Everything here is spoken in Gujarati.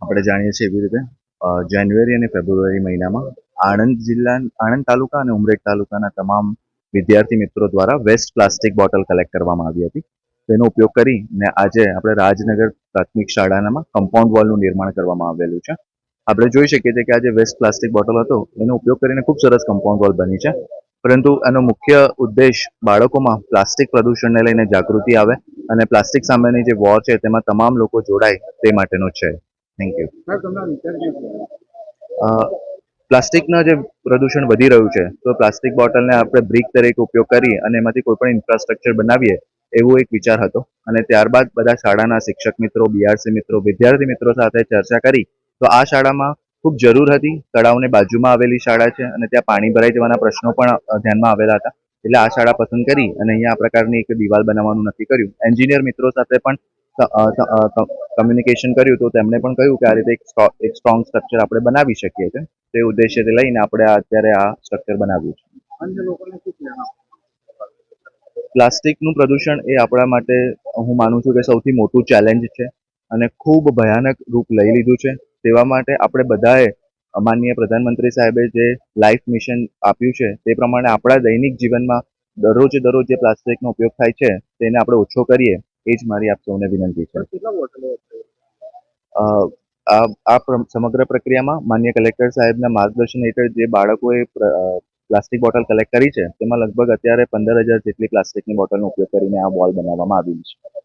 આપણે જાણીએ છીએ એવી રીતે જાન્યુઆરી અને ફેબ્રુઆરી મહિનામાં આણંદ તાલુકા અને ઉમરેઠ તાલુકાના તમામ વિદ્યાર્થી મિત્રો દ્વારા વેસ્ટ પ્લાસ્ટિક બોટલ કલેક્ટ કરવામાં આવી હતી. તેનો ઉપયોગ કરીને આજે આપણે રાજનગર પ્રાથમિક શાળાનામાં કમ્પાઉન્ડ વોલનું નિર્માણ કરવામાં આવેલું છે. આપણે જોઈ શકીએ છીએ કે આ જે વેસ્ટ પ્લાસ્ટિક બોટલ હતો એનો ઉપયોગ કરીને ખૂબ સરસ કમ્પાઉન્ડ વોલ બની છે. પરંતુ એનો મુખ્ય ઉદ્દેશ બાળકોમાં પ્લાસ્ટિક પ્રદૂષણને લઈને જાગૃતિ આવે અને પ્લાસ્ટિક સામેની જે વોર છે તેમાં તમામ લોકો જોડાય તે માટેનો છે. Thank you. પ્લાસ્ટિકના જે પ્રદૂષણ વધી રહ્યું છે તો પ્લાસ્ટિક બોટલને આપણે બ્રિક તરીકે ઉપયોગ કરી અને એમાંથી કોઈ પણ ઇન્ફ્રાસ્ટ્રક્ચર બનાવીએ એવો એક વિચાર હતો. અને ત્યારબાદ બધા શાળાના શિક્ષક મિત્રો, બીઆરસી મિત્રો, વિદ્યાર્થી મિત્રો સાથે ચર્ચા કરી તો આ શાળામાં ખૂબ જરૂર હતી. તળાવની બાજુમાં આવેલી શાળા છે અને ત્યાં પાણી ભરાઈ જવાના પ્રશ્નો પણ ધ્યાનમાં આવેલા હતા. એટલે આ શાળા પસંદ કરી અને અહીંયા આ પ્રકારની એક દિવાલ બનાવવાનું નક્કી કર્યું. એન્જિનિયર મિત્રો સાથે પણ કમ્યુનિકેશન કર્યું તો તેમણે પણ કહ્યું કે આ રીતે એક સ્ટ્રોંગ સ્ટ્રક્ચર આપણે બનાવી શકીએ છીએ. તે ઉદ્દેશ્યથી લઈને આપણે અત્યારે આ સ્ટ્રક્ચર બનાવ્યું છે. પ્લાસ્ટિકનું પ્રદૂષણ એ આપણા માટે હું માનું છું કે સૌથી મોટું ચેલેન્જ છે અને ખૂબ ભયાનક રૂપ લઈ લીધું છે. તેવા માટે આપણે બધાએ માનનીય પ્રધાનમંત્રી સાહેબે જે લાઈફ મિશન આપ્યું છે તે પ્રમાણે આપણા દૈનિક જીવનમાં દરરોજ જે પ્લાસ્ટિકનો ઉપયોગ થાય છે તેને આપણે ઓછો કરીએ એ જ મારી આપ સૌને વિનંતી છે. સમગ્ર પ્રક્રિયામાં માન્ય કલેક્ટર સાહેબના માર્ગદર્શન હેઠળ જે બાળકોએ પ્લાસ્ટિક બોટલ કલેક્ટ કરી છે તેમાં લગભગ અત્યારે 15,000 જેટલી પ્લાસ્ટિકની બોટલનો ઉપયોગ કરીને આ વોલ બનાવવામાં આવી છે.